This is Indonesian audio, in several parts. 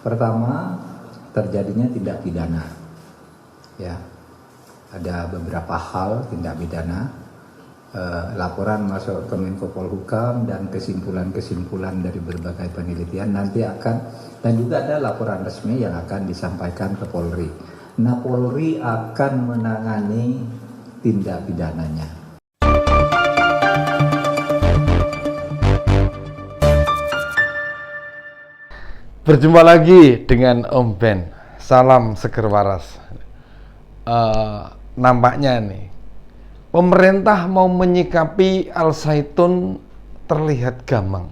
Pertama, terjadinya tindak pidana. Ya, ada beberapa hal tindak pidana. Laporan masuk ke Menko Polhukam dan kesimpulan-kesimpulan dari berbagai penelitian nanti akan, dan juga ada laporan resmi yang akan disampaikan ke Polri. Nah, Polri akan menangani tindak pidananya. Berjumpa lagi dengan Om Ben. Salam seger waras. Nampaknya nih, pemerintah mau menyikapi Al Zaitun terlihat gamang.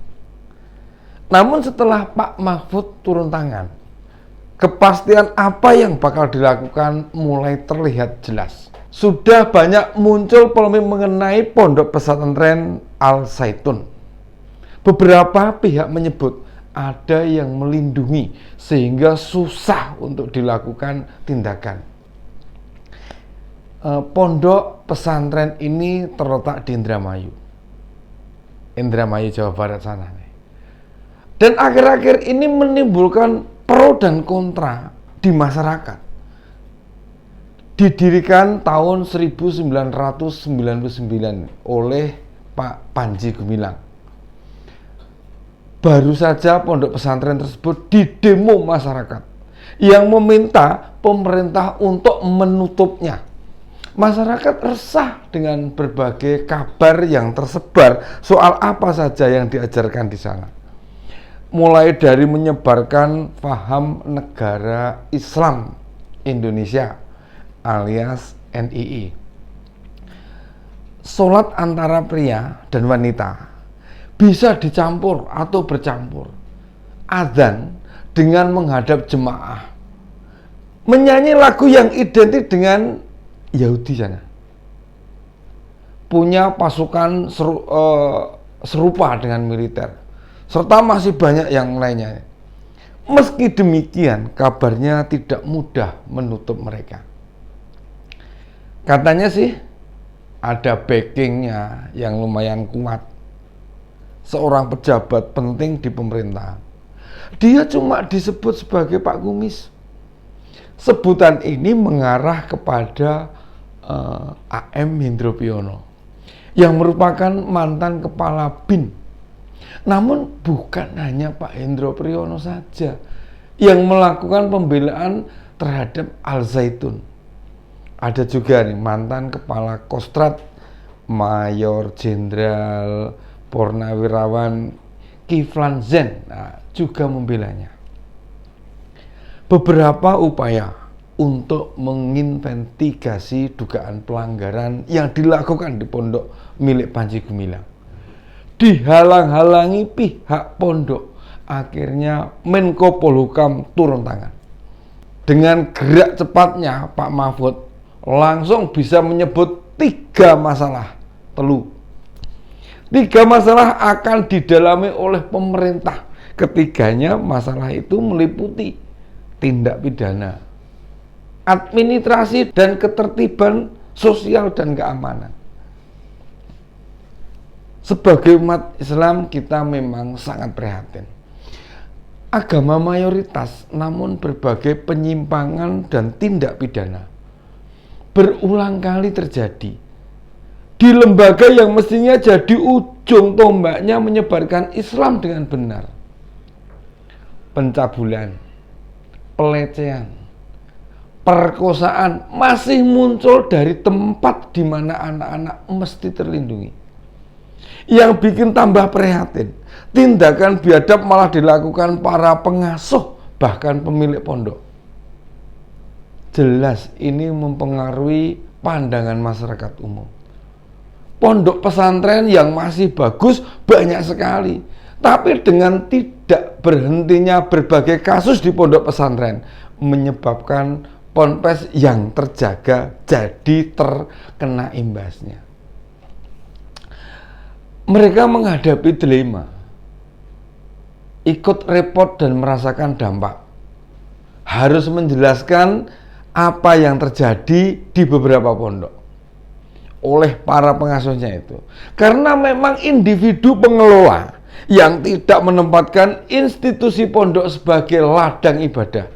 Namun setelah Pak Mahfud turun tangan, kepastian apa yang bakal dilakukan mulai terlihat jelas. Sudah banyak muncul polemik mengenai pondok pesantren Al Zaitun. Beberapa pihak menyebut ada yang melindungi sehingga susah untuk dilakukan tindakan. Pondok pesantren ini terletak di Indramayu, Jawa Barat sana nih. Dan akhir-akhir ini menimbulkan pro dan kontra di masyarakat. Didirikan tahun 1999 oleh Pak Panji Gumilang. Baru saja pondok pesantren tersebut didemo masyarakat yang meminta pemerintah untuk menutupnya. Masyarakat resah dengan berbagai kabar yang tersebar soal apa saja yang diajarkan di sana. Mulai dari menyebarkan paham negara Islam Indonesia alias NII. Sholat antara pria dan wanita bisa dicampur atau bercampur. Adzan dengan menghadap jemaah. Menyanyi lagu yang identik dengan Yahudi sana. Punya pasukan serupa dengan militer. Serta masih banyak yang lainnya. Meski demikian, kabarnya tidak mudah menutup mereka. Katanya sih ada backingnya yang lumayan kuat. Seorang pejabat penting di pemerintah. Dia cuma disebut sebagai Pak Kumis. Sebutan ini mengarah kepada AM Hendro Priyono yang merupakan mantan kepala BIN. Namun bukan hanya Pak Hendro Priyono saja yang melakukan pembelaan terhadap Al Zaitun. Ada juga nih mantan kepala Kostrad Mayor Jenderal Purnawirawan Kiflan Zen juga membelanya. Beberapa upaya untuk menginvestigasi dugaan pelanggaran yang dilakukan di pondok milik Panji Gumilang dihalang-halangi pihak pondok. Akhirnya Menko Polhukam turun tangan. Dengan gerak cepatnya Pak Mahfud langsung bisa menyebut 3 masalah. 3 masalah akan didalami oleh pemerintah. Ketiganya masalah itu meliputi tindak pidana, administrasi dan ketertiban sosial dan keamanan. Sebagai umat Islam kita memang sangat prihatin. Agama mayoritas namun berbagai penyimpangan dan tindak pidana berulang kali terjadi di lembaga yang mestinya jadi ujung tombaknya menyebarkan Islam dengan benar. Pencabulan, pelecehan, perkosaan masih muncul dari tempat di mana anak-anak mesti terlindungi. Yang bikin tambah prihatin, tindakan biadab malah dilakukan para pengasuh bahkan pemilik pondok. Jelas ini mempengaruhi pandangan masyarakat umum. Pondok pesantren yang masih bagus banyak sekali. Tapi dengan tidak berhentinya berbagai kasus di pondok pesantren menyebabkan ponpes yang terjaga jadi terkena imbasnya. Mereka menghadapi dilema, ikut repot dan merasakan dampak. Harus menjelaskan apa yang terjadi di beberapa pondok oleh para pengasuhnya itu. Karena memang individu pengelola yang tidak menempatkan institusi pondok sebagai ladang ibadah.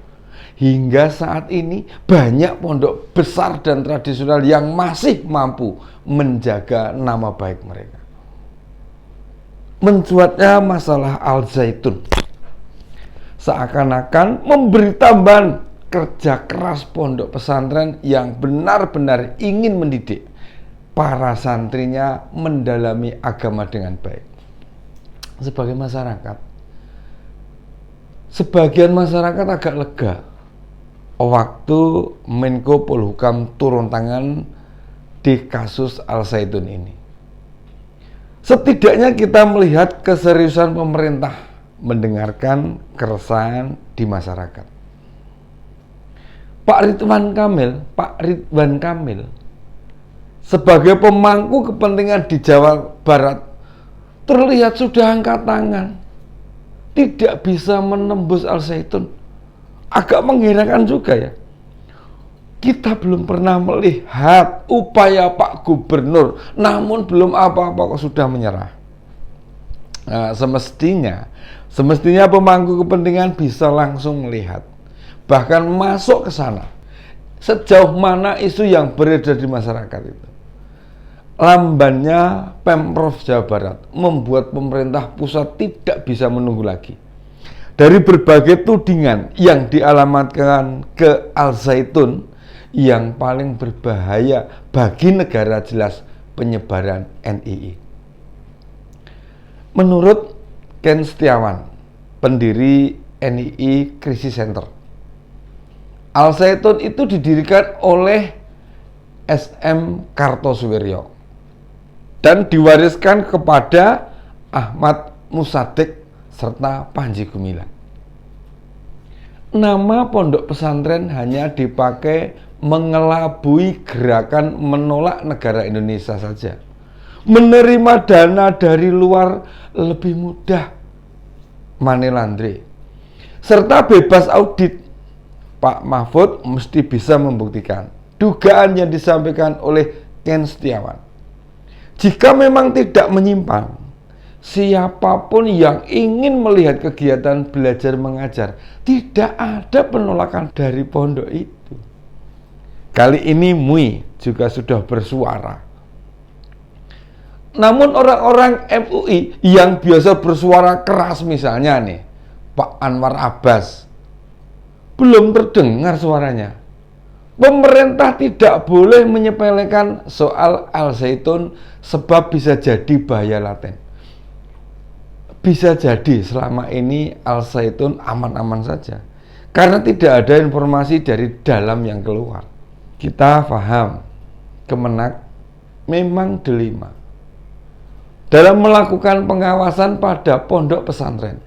Hingga saat ini banyak pondok besar dan tradisional yang masih mampu menjaga nama baik mereka. Mencuatnya masalah Al-Zaitun seakan-akan memberi tambahan kerja keras pondok pesantren yang benar-benar ingin mendidik para santrinya mendalami agama dengan baik. Sebagai masyarakat, sebagian masyarakat agak lega waktu Menko Polhukam turun tangan di kasus Al-Zaitun ini. Setidaknya kita melihat keseriusan pemerintah mendengarkan keresahan di masyarakat. Pak Ridwan Kamil sebagai pemangku kepentingan di Jawa Barat terlihat sudah angkat tangan, tidak bisa menembus Al-Zaitun. Agak mengherankan juga ya. Kita belum pernah melihat upaya Pak Gubernur, namun belum apa-apa kok sudah menyerah. Nah, semestinya pemangku kepentingan bisa langsung melihat, bahkan masuk ke sana. Sejauh mana isu yang beredar di masyarakat itu. Lambannya Pemprov Jawa Barat membuat pemerintah pusat tidak bisa menunggu lagi. Dari berbagai tudingan yang dialamatkan ke Al-Zaitun, yang paling berbahaya bagi negara jelas penyebaran NII. Menurut Ken Setiawan, pendiri NII Crisis Center, Al-Zaitun itu didirikan oleh SM Kartosuwiryo dan diwariskan kepada Ahmad Musadik serta Panji Gumilang. Nama pondok pesantren hanya dipakai mengelabui gerakan menolak negara Indonesia saja. Menerima dana dari luar lebih mudah, money laundry, serta bebas audit. Pak Mahfud mesti bisa membuktikan dugaan yang disampaikan oleh Ken Setiawan. Jika memang tidak menyimpang, siapapun yang ingin melihat kegiatan belajar mengajar, tidak ada penolakan dari pondok itu. Kali ini MUI juga sudah bersuara. Namun orang-orang MUI yang biasa bersuara keras, misalnya nih Pak Anwar Abbas, belum terdengar suaranya. Pemerintah tidak boleh menyepelekan soal Al-Zaitun sebab bisa jadi bahaya laten. Bisa jadi selama ini Al-Zaitun aman-aman saja karena tidak ada informasi dari dalam yang keluar. Kita paham Kemenak memang delima dalam melakukan pengawasan pada pondok pesantren.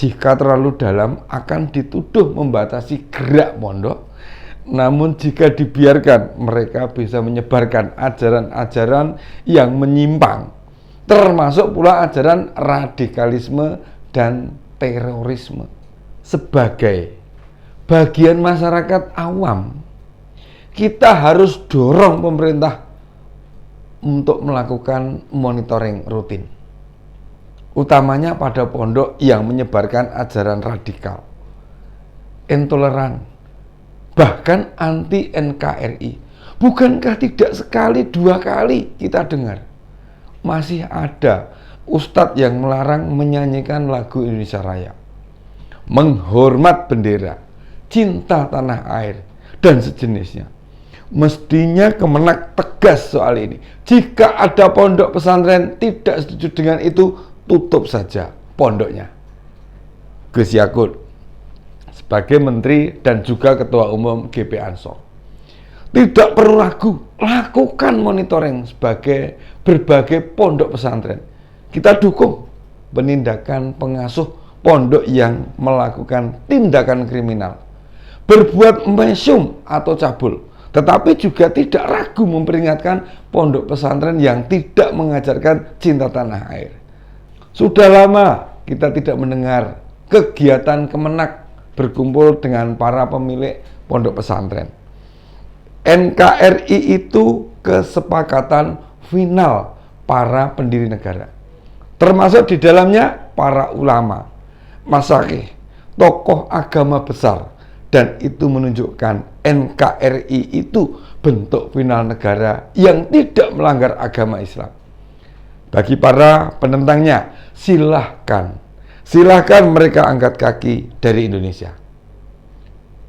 Jika terlalu dalam akan dituduh membatasi gerak pondok. Namun jika dibiarkan, mereka bisa menyebarkan ajaran-ajaran yang menyimpang, termasuk pula ajaran radikalisme dan terorisme. Sebagai bagian masyarakat awam, kita harus dorong pemerintah untuk melakukan monitoring rutin, utamanya pada pondok yang menyebarkan ajaran radikal, intoleran, bahkan anti NKRI. Bukankah tidak sekali dua kali kita dengar masih ada ustadz yang melarang menyanyikan lagu Indonesia Raya, menghormat bendera, cinta tanah air, dan sejenisnya. Mestinya Kemenak tegas soal ini. Jika ada pondok pesantren tidak setuju dengan itu, tutup saja pondoknya. Gus Yakut sebagai Menteri dan juga Ketua Umum GP Ansor, tidak perlu ragu, lakukan monitoring sebagai berbagai pondok pesantren. Kita dukung penindakan pengasuh pondok yang melakukan tindakan kriminal, berbuat mesum atau cabul, tetapi juga tidak ragu memperingatkan pondok pesantren yang tidak mengajarkan cinta tanah air. Sudah lama kita tidak mendengar kegiatan Kemenak berkumpul dengan para pemilik pondok pesantren. NKRI itu kesepakatan final para pendiri negara, termasuk di dalamnya para ulama, masyayikh, tokoh agama besar, dan itu menunjukkan NKRI itu bentuk final negara yang tidak melanggar agama Islam. Bagi para penentangnya, silahkan mereka angkat kaki dari Indonesia.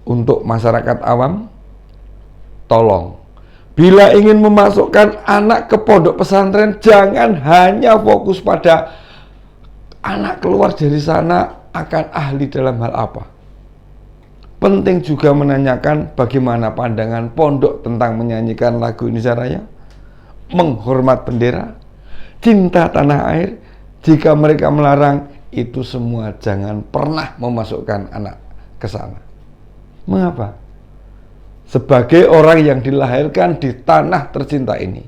Untuk masyarakat awam, tolong, bila ingin memasukkan anak ke pondok pesantren, jangan hanya fokus pada anak keluar dari sana akan ahli dalam hal apa. Penting juga menanyakan bagaimana pandangan pondok tentang menyanyikan lagu Indonesia Raya, menghormat bendera, cinta tanah air. Jika mereka melarang, itu semua jangan pernah memasukkan anak ke sana. Mengapa? Sebagai orang yang dilahirkan di tanah tercinta ini,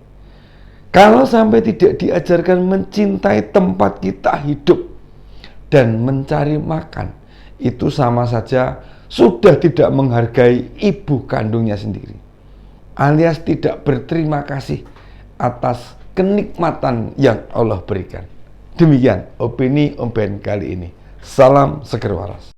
kalau sampai tidak diajarkan mencintai tempat kita hidup dan mencari makan, itu sama saja sudah tidak menghargai ibu kandungnya sendiri, alias tidak berterima kasih atas kenikmatan yang Allah berikan. Demikian opini Om Ben kali ini. Salam seger waras.